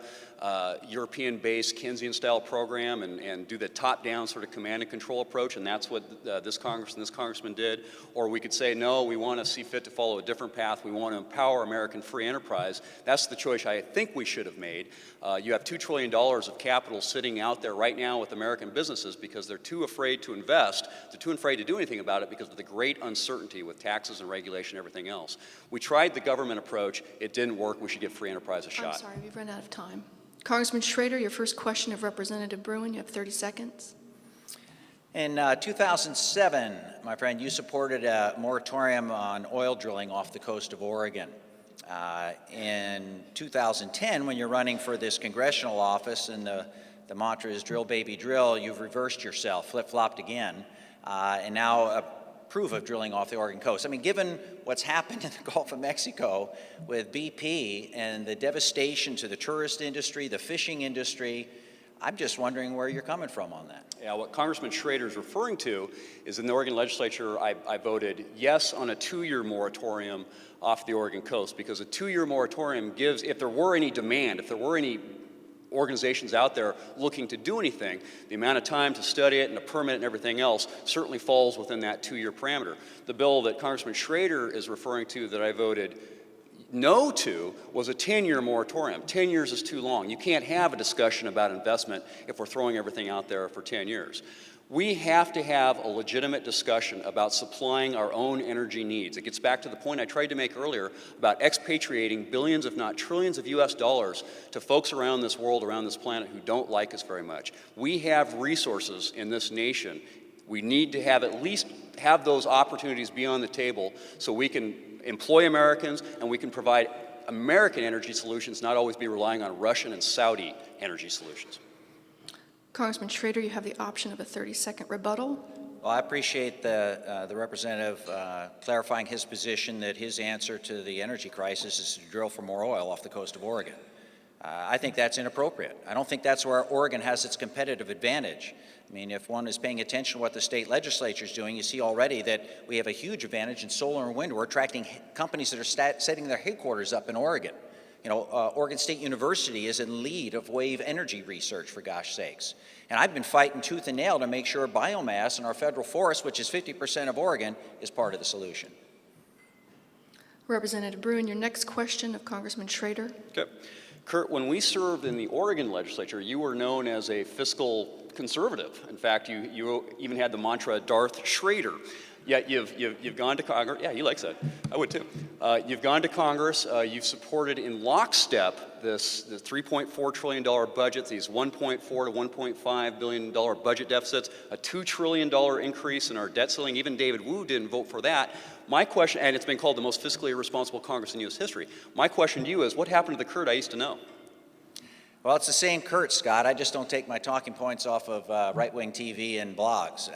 European-based Keynesian-style program and do the top-down sort of command and control approach, and that's what this Congress and this Congressman did. Or we could say, no, we want to see fit to follow a different path. We want to empower American free enterprise. That's the choice I think we should have made. You have $2 trillion of capital sitting out there right now with American businesses because they're too afraid to invest. They're too afraid to do anything about it because of the great uncertainty with taxes and regulation and everything else. We tried the government approach. It didn't work. We should give free enterprise a shot. I'm sorry, we've run out of time. Congressman Schrader, your first question of Representative Bruin. You have 30 seconds. In 2007, my friend, you supported a moratorium on oil drilling off the coast of Oregon. In 2010, when you're running for this congressional office and the mantra is drill, baby, drill, you've reversed yourself, flip-flopped again, and now approve of drilling off the Oregon coast. I mean, given what's happened in the Gulf of Mexico with BP and the devastation to the tourist industry, the fishing industry, I'm just wondering where you're coming from on that. Yeah, what Congressman Schrader is referring to is in the Oregon legislature, I voted yes on a 2-year moratorium off the Oregon coast because a 2-year moratorium gives, if there were any demand, if there were any organizations out there looking to do anything, the amount of time to study it and to permit it and everything else certainly falls within that 2-year parameter. The bill that Congressman Schrader is referring to that I voted no to was a 10-year moratorium. 10 years is too long. You can't have a discussion about investment if we're throwing everything out there for 10 years. We have to have a legitimate discussion about supplying our own energy needs. It gets back to the point I tried to make earlier about expatriating billions, if not trillions of US dollars to folks around this world, around this planet who don't like us very much. We have resources in this nation. We need to have at least have those opportunities be on the table so we can employ Americans and we can provide American energy solutions, not always be relying on Russian and Saudi energy solutions. Congressman Schrader, you have the option of a 30-second rebuttal. Well, I appreciate the representative clarifying his position that his answer to the energy crisis is to drill for more oil off the coast of Oregon. I think that's inappropriate. I don't think that's where Oregon has its competitive advantage. I mean, if one is paying attention to what the state legislature is doing, you see already that we have a huge advantage in solar and wind. We're attracting companies that are setting their headquarters up in Oregon. You know, Oregon State University is in lead of wave energy research, for gosh sakes. And I've been fighting tooth and nail to make sure biomass in our federal forest, which is 50% of Oregon, is part of the solution. Representative Bruin, your next question of Congressman Schrader. Okay. Kurt, when we served in the Oregon legislature, you were known as a fiscal conservative. In fact, you even had the mantra Darth Schrader. Yet you've gone to Congress. Yeah, he likes that. I would too. You've gone to Congress. You've supported in lockstep the $3.4 trillion budget, these $1.4 to $1.5 billion budget deficits, a $2 trillion increase in our debt ceiling. Even David Wu didn't vote for that. My question, and it's been called the most fiscally irresponsible Congress in U.S. history. My question to you is, what happened to the Kurt I used to know? Well, it's the same Kurt, Scott. I just don't take my talking points off of right-wing TV and blogs.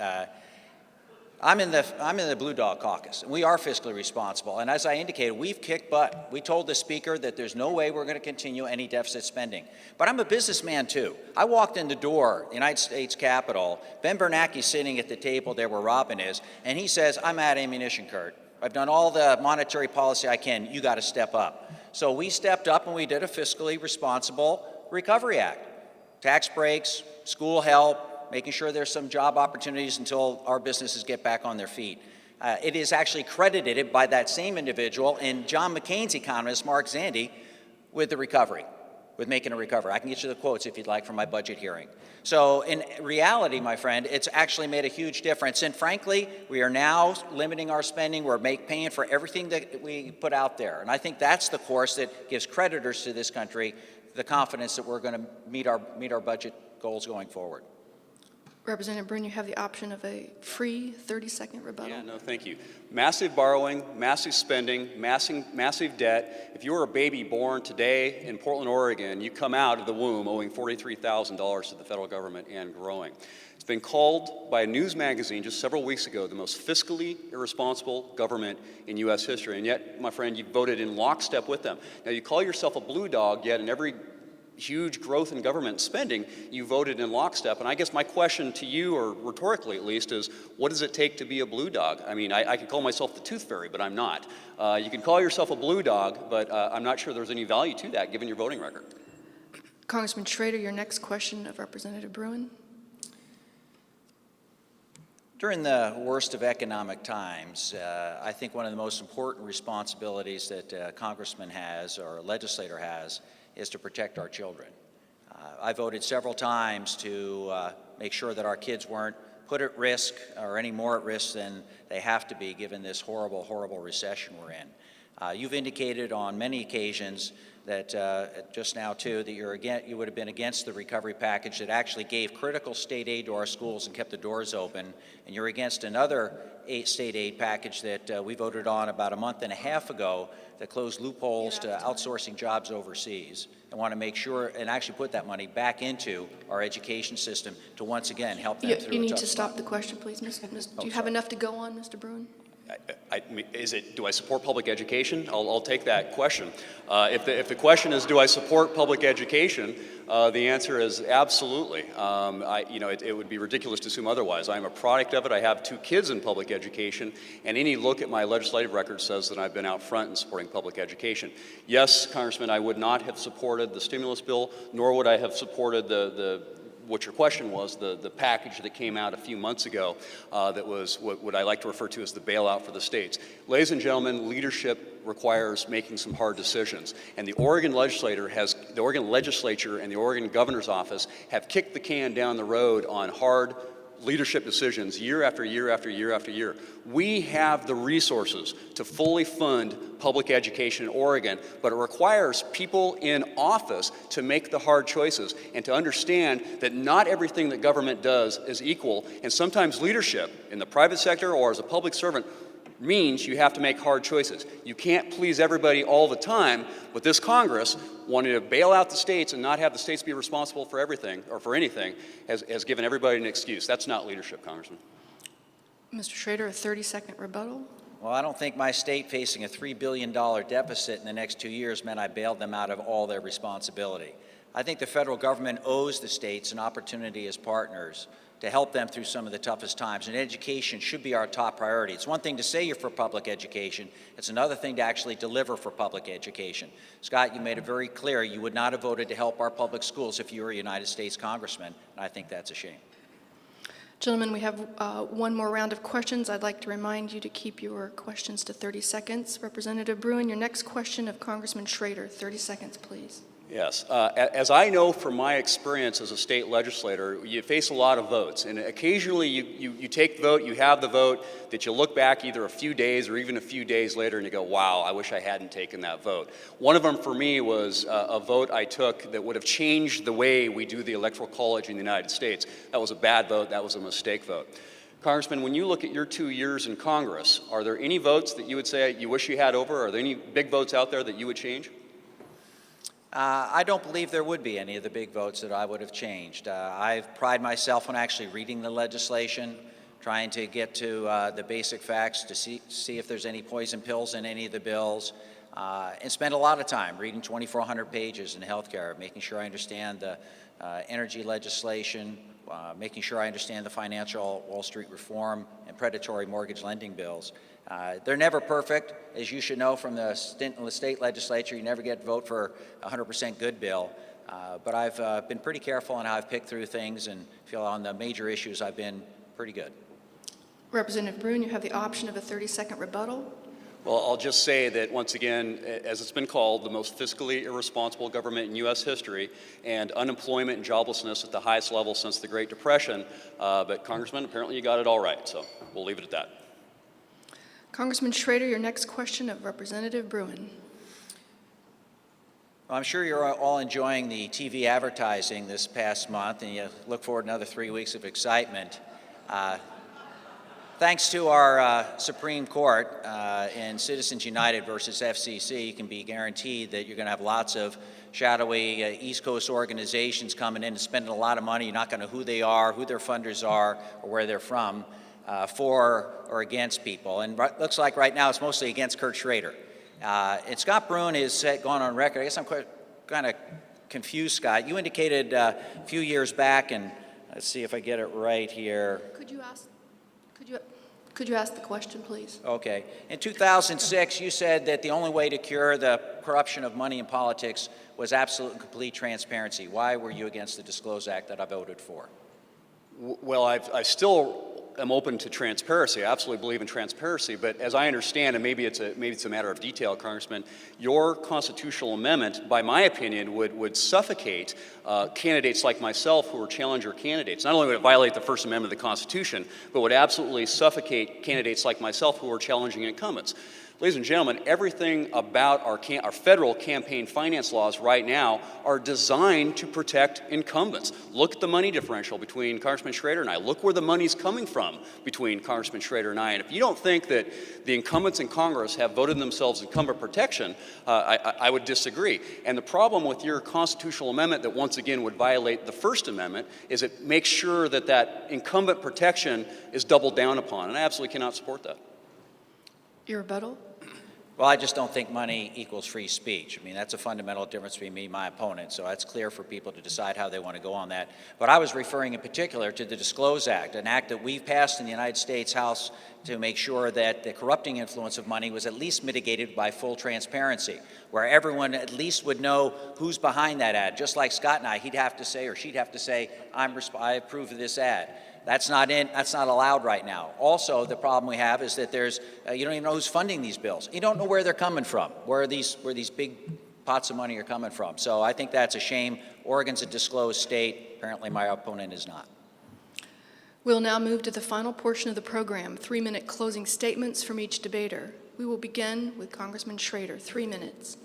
I'm in the Blue Dog Caucus, and we are fiscally responsible. And as I indicated, we've kicked butt. We told the Speaker that there's no way we're going to continue any deficit spending. But I'm a businessman too. I walked in the door, United States Capitol. Ben Bernanke's sitting at the table there where Robin is, and he says, "I'm out of ammunition, Kurt. I've done all the monetary policy I can. You got to step up." So we stepped up and we did a fiscally responsible Recovery Act. Tax breaks, school help, making sure there's some job opportunities until our businesses get back on their feet. It is actually credited by that same individual and John McCain's economist, Mark Zandi, with the recovery, with making a recovery. I can get you the quotes if you'd like from my budget hearing. So in reality, my friend, it's actually made a huge difference. And frankly, we are now limiting our spending. We're paying for everything that we put out there. And I think that's the course that gives creditors to this country the confidence that we're going to meet our budget goals going forward. Representative Bruin, you have the option of a free 30-second rebuttal. Yeah, no, thank you. Massive borrowing, massive spending, massive debt. If you were a baby born today in Portland, Oregon, you come out of the womb owing $43,000 to the federal government and growing. It's been called by a news magazine just several weeks ago the most fiscally irresponsible government in U.S. history, and yet, my friend, you voted in lockstep with them. Now, you call yourself a blue dog, yet in every huge growth in government spending, you voted in lockstep. And I guess my question to you, or rhetorically at least, is what does it take to be a blue dog? I mean, I could call myself the tooth fairy, but I'm not. You can call yourself a blue dog, but I'm not sure there's any value to that given your voting record. Congressman Schrader, your next question of Representative Bruin. During the worst of economic times, I think one of the most important responsibilities that a congressman has or a legislator has is to protect our children. I voted several times to make sure that our kids weren't put at risk or any more at risk than they have to be given this horrible, horrible recession we're in. You've indicated on many occasions that just now too that you would have been against the recovery package that actually gave critical state aid to our schools and kept the doors open, and you're against another state aid package that we voted on about a month and a half ago that closed loopholes to outsourcing jobs overseas, and want to make sure and actually put that money back into our education system to once again help them through. You need to stop the question, please. Do you have enough to go on, Mr. Bruin? Do I support public education? I'll take that question. If the question is, do I support public education, the answer is absolutely. It would be ridiculous to assume otherwise. I'm a product of it. I have 2 kids in public education, and any look at my legislative record says that I've been out front in supporting public education. Yes, Congressman, I would not have supported the stimulus bill, nor would I have supported what your question was, the package that came out a few months ago that was what I like to refer to as the bailout for the states. Ladies and gentlemen, leadership requires making some hard decisions. And the Oregon legislature and the Oregon governor's office have kicked the can down the road on hard leadership decisions year after year after year after year. We have the resources to fully fund public education in Oregon, but it requires people in office to make the hard choices and to understand that not everything that government does is equal, and sometimes leadership in the private sector or as a public servant means you have to make hard choices. You can't please everybody all the time, but this Congress, wanting to bail out the states and not have the states be responsible for everything or for anything, has given everybody an excuse. That's not leadership, Congressman. Mr. Schrader, a 30-second rebuttal. Well, I don't think my state facing a $3 billion deficit in the next 2 years meant I bailed them out of all their responsibility. I think the federal government owes the states an opportunity as partners to help them through some of the toughest times, and education should be our top priority. It's one thing to say you're for public education, it's another thing to actually deliver for public education. Scott, you made it very clear you would not have voted to help our public schools if you were a United States congressman, and I think that's a shame. Gentlemen, we have one more round of questions. I'd like to remind you to keep your questions to 30 seconds. Representative Bruin, your next question of Congressman Schrader, 30 seconds, please. Yes. As I know from my experience as a state legislator, you face a lot of votes. And occasionally you take the vote, you have the vote, that you look back either a few days or even a few days later and you go, wow, I wish I hadn't taken that vote. One of them for me was a vote I took that would have changed the way we do the Electoral College in the United States. That was a bad vote. That was a mistake vote. Congressman, when you look at your 2 years in Congress, are there any votes that you would say you wish you had over? Are there any big votes out there that you would change? I don't believe there would be any of the big votes that I would have changed. I've prided myself on actually reading the legislation, trying to get to the basic facts to see if there's any poison pills in any of the bills, and spend a lot of time reading 2,400 pages in healthcare, making sure I understand the energy legislation, making sure I understand the financial Wall Street reform and predatory mortgage lending bills. They're never perfect. As you should know from the stint in the state legislature, you never get to vote for a 100% good bill. But I've been pretty careful on how I've picked through things and feel on the major issues I've been pretty good. Representative Bruin, you have the option of a 30-second rebuttal. Well, I'll just say that once again, as it's been called, the most fiscally irresponsible government in U.S. history, and unemployment and joblessness at the highest level since the Great Depression. But Congressman, apparently you got it all right, so we'll leave it at that. Congressman Schrader, your next question of Representative Bruin. Well, I'm sure you're all enjoying the TV advertising this past month, and you look forward to another 3 weeks of excitement. Thanks to our Supreme Court in Citizens United versus FCC, you can be guaranteed that you're going to have lots of shadowy East Coast organizations coming in and spending a lot of money. You're not going to know who they are, who their funders are, or where they're from, for or against people. And it looks like right now it's mostly against Kurt Schrader. And Scott Bruin has gone on record. I guess I'm kind of confused, Scott. You indicated a few years back, and let's see if I get it right here. Could you ask the question, please? Okay. In 2006, you said that the only way to cure the corruption of money in politics was absolute and complete transparency. Why were you against the Disclose Act that I voted for? Well, I still am open to transparency. I absolutely believe in transparency, but as I understand, and maybe it's a matter of detail, Congressman, your constitutional amendment, by my opinion, would suffocate candidates like myself who are challenger candidates. Not only would it violate the First Amendment of the Constitution, but would absolutely suffocate candidates like myself who are challenging incumbents. Ladies and gentlemen, everything about our federal campaign finance laws right now are designed to protect incumbents. Look at the money differential between Congressman Schrader and I. Look where the money's coming from between Congressman Schrader and I. And if you don't think that the incumbents in Congress have voted themselves incumbent protection, I would disagree. And the problem with your constitutional amendment that once again would violate the First Amendment is it makes sure that that incumbent protection is doubled down upon. And I absolutely cannot support that. Your rebuttal? Well, I just don't think money equals free speech. I mean, that's a fundamental difference between me and my opponent, so that's clear for people to decide how they want to go on that. But I was referring in particular to the Disclose Act, an act that we've passed in the United States House to make sure that the corrupting influence of money was at least mitigated by full transparency, where everyone at least would know who's behind that ad. Just like Scott and I, he'd have to say, or she'd have to say, I approve of this ad. That's not allowed right now. Also, the problem we have is that you don't even know who's funding these bills. You don't know where they're coming from, where these big pots of money are coming from. So I think that's a shame. Oregon's a disclosed state. Apparently my opponent is not. We'll now move to the final portion of the program, 3-minute closing statements from each debater. We will begin with Congressman Schrader, 3 minutes.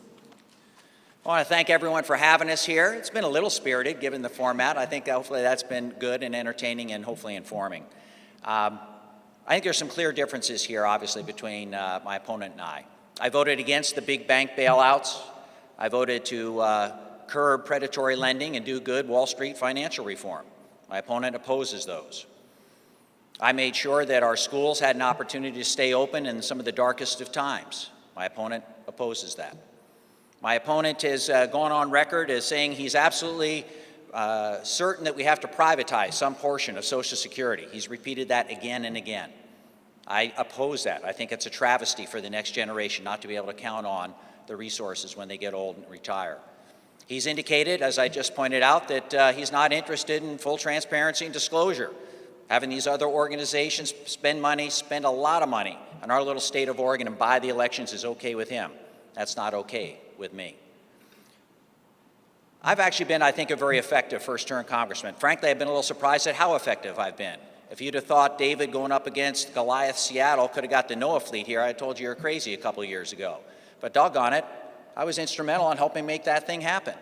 I want to thank everyone for having us here. It's been a little spirited given the format. I think hopefully that's been good and entertaining and hopefully informing. I think there's some clear differences here, obviously, between my opponent and I. I voted against the big bank bailouts. I voted to curb predatory lending and do good Wall Street financial reform. My opponent opposes those. I made sure that our schools had an opportunity to stay open in some of the darkest of times. My opponent opposes that. My opponent has gone on record as saying he's absolutely certain that we have to privatize some portion of Social Security. He's repeated that again and again. I oppose that. I think it's a travesty for the next generation not to be able to count on the resources when they get old and retire. He's indicated, as I just pointed out, that he's not interested in full transparency and disclosure. Having these other organizations spend a lot of money on our little state of Oregon and buy the elections is okay with him. That's not okay with me. I've actually been, I think, a very effective first-term congressman. Frankly, I've been a little surprised at how effective I've been. If you'd have thought David going up against Goliath Seattle could have got the NOAA fleet here, I told you you're crazy a couple of years ago. But doggone it, I was instrumental in helping make that thing happen.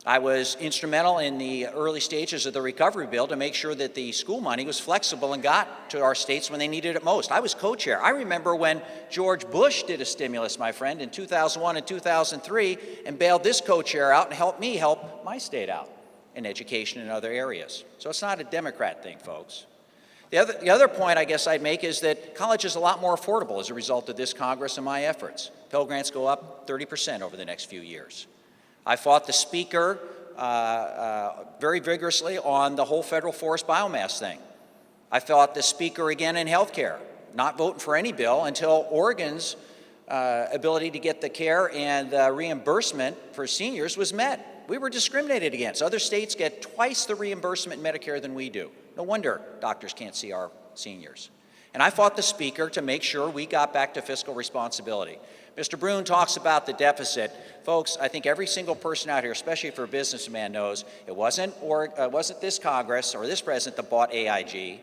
I was instrumental in the early stages of the recovery bill to make sure that the school money was flexible and got to our states when they needed it most. I was co-chair. I remember when George Bush did a stimulus, my friend, in 2001 and 2003 and bailed this co-chair out and helped me help my state out in education and other areas. So it's not a Democrat thing, folks. The other point I guess I'd make is that college is a lot more affordable as a result of this Congress and my efforts. Pell Grants go up 30% over the next few years. I fought the Speaker very vigorously on the whole federal forest biomass thing. I fought the Speaker again in health care, not voting for any bill until Oregon's ability to get the care and reimbursement for seniors was met. We were discriminated against. Other states get twice the reimbursement in Medicare than we do. No wonder doctors can't see our seniors. And I fought the Speaker to make sure we got back to fiscal responsibility. Mr. Bruin talks about the deficit. Folks, I think every single person out here, especially if you're a businessman, knows it wasn't this Congress or this president that bought AIG.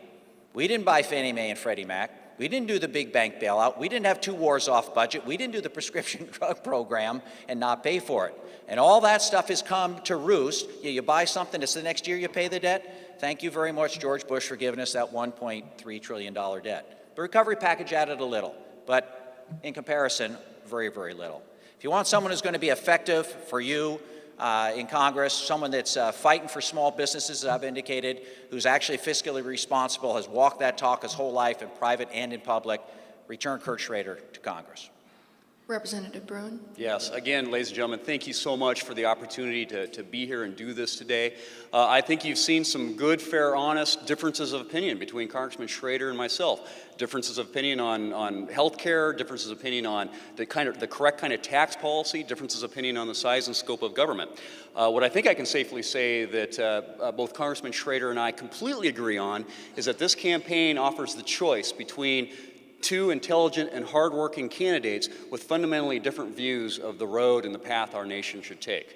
We didn't buy Fannie Mae and Freddie Mac. We didn't do the big bank bailout. We didn't have 2 wars off budget. We didn't do the prescription drug program and not pay for it. And all that stuff has come to roost. You buy something, it's the next year you pay the debt. Thank you very much, George Bush, for giving us that $1.3 trillion debt. The recovery package added a little, but in comparison, very, very little. If you want someone who's going to be effective for you in Congress, someone that's fighting for small businesses, as I've indicated, who's actually fiscally responsible, has walked that talk his whole life in private and in public, return Kurt Schrader to Congress. Representative Bruin. Yes, again, ladies and gentlemen, thank you so much for the opportunity to be here and do this today. I think you've seen some good, fair, honest differences of opinion between Congressman Schrader and myself. Differences of opinion on health care, differences of opinion on the correct kind of tax policy, differences of opinion on the size and scope of government. What I think I can safely say that both Congressman Schrader and I completely agree on is that this campaign offers the choice between 2 intelligent and hardworking candidates with fundamentally different views of the road and the path our nation should take.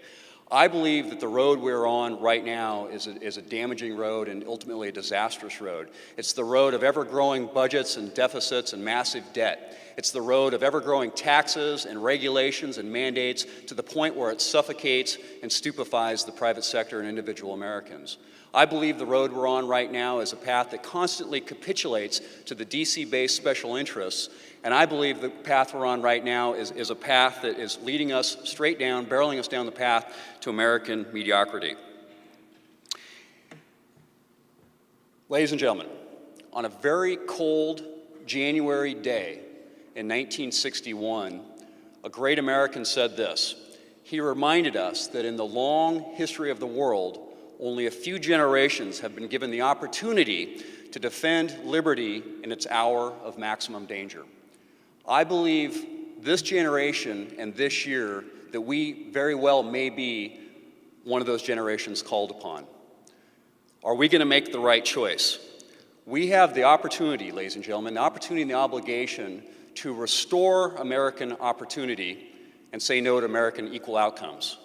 I believe that the road we're on right now is a damaging road and ultimately a disastrous road. It's the road of ever-growing budgets and deficits and massive debt. It's the road of ever-growing taxes and regulations and mandates to the point where it suffocates and stupefies the private sector and individual Americans. I believe the road we're on right now is a path that constantly capitulates to the DC-based special interests, and I believe the path we're on right now is a path that is leading us straight down, barreling us down the path to American mediocrity. Ladies and gentlemen, on a very cold January day in 1961, a great American said this. He reminded us that in the long history of the world, only a few generations have been given the opportunity to defend liberty in its hour of maximum danger. I believe this generation and this year that we very well may be one of those generations called upon. Are we going to make the right choice? We have the opportunity, ladies and gentlemen, the opportunity and the obligation to restore American opportunity and say no to American equal outcomes.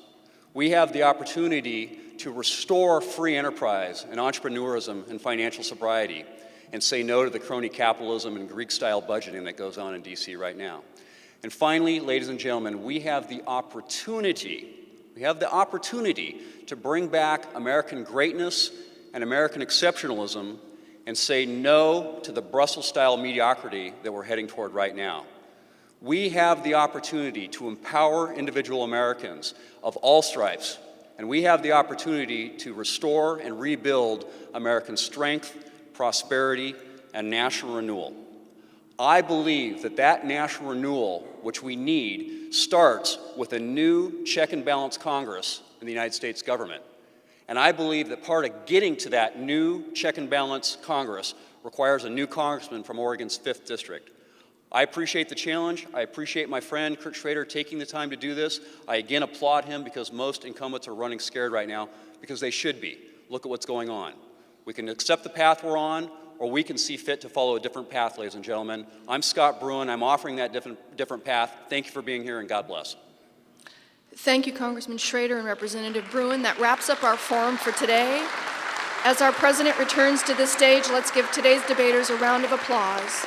We have the opportunity to restore free enterprise and entrepreneurism and financial sobriety and say no to the crony capitalism and Greek-style budgeting that goes on in DC right now. And finally, ladies and gentlemen, we have the opportunity to bring back American greatness and American exceptionalism and say no to the Brussels-style mediocrity that we're heading toward right now. We have the opportunity to empower individual Americans of all stripes, and we have the opportunity to restore and rebuild American strength, prosperity, and national renewal. I believe that national renewal, which we need, starts with a new check and balance Congress in the United States government. And I believe that part of getting to that new check and balance Congress requires a new congressman from Oregon's 5th District. I appreciate the challenge. I appreciate my friend Kurt Schrader taking the time to do this. I again applaud him because most incumbents are running scared right now because they should be. Look at what's going on. We can accept the path we're on, or we can see fit to follow a different path, ladies and gentlemen. I'm Scott Bruin. I'm offering that different path. Thank you for being here, and God bless. Thank you, Congressman Schrader and Representative Bruin. That wraps up our forum for today. As our president returns to the stage, let's give today's debaters a round of applause.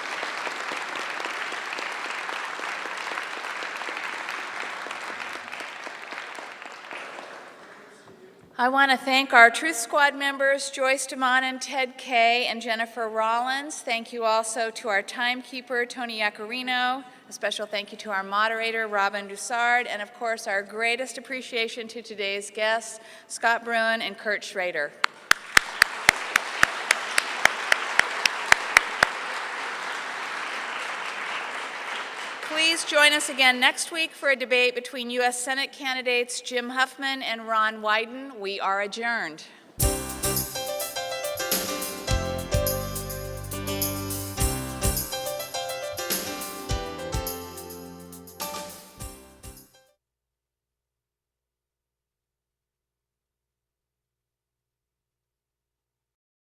I want to thank our Truth Squad members, Joyce DeMont and Ted Kay and Jennifer Rollins. Thank you also to our timekeeper, Tony Yacarino. A special thank you to our moderator, Robin Dussard, and of course, our greatest appreciation to today's guests, Scott Bruin and Kurt Schrader. Please join us again next week for a debate between U.S. Senate candidates Jim Huffman and Ron Wyden. We are adjourned.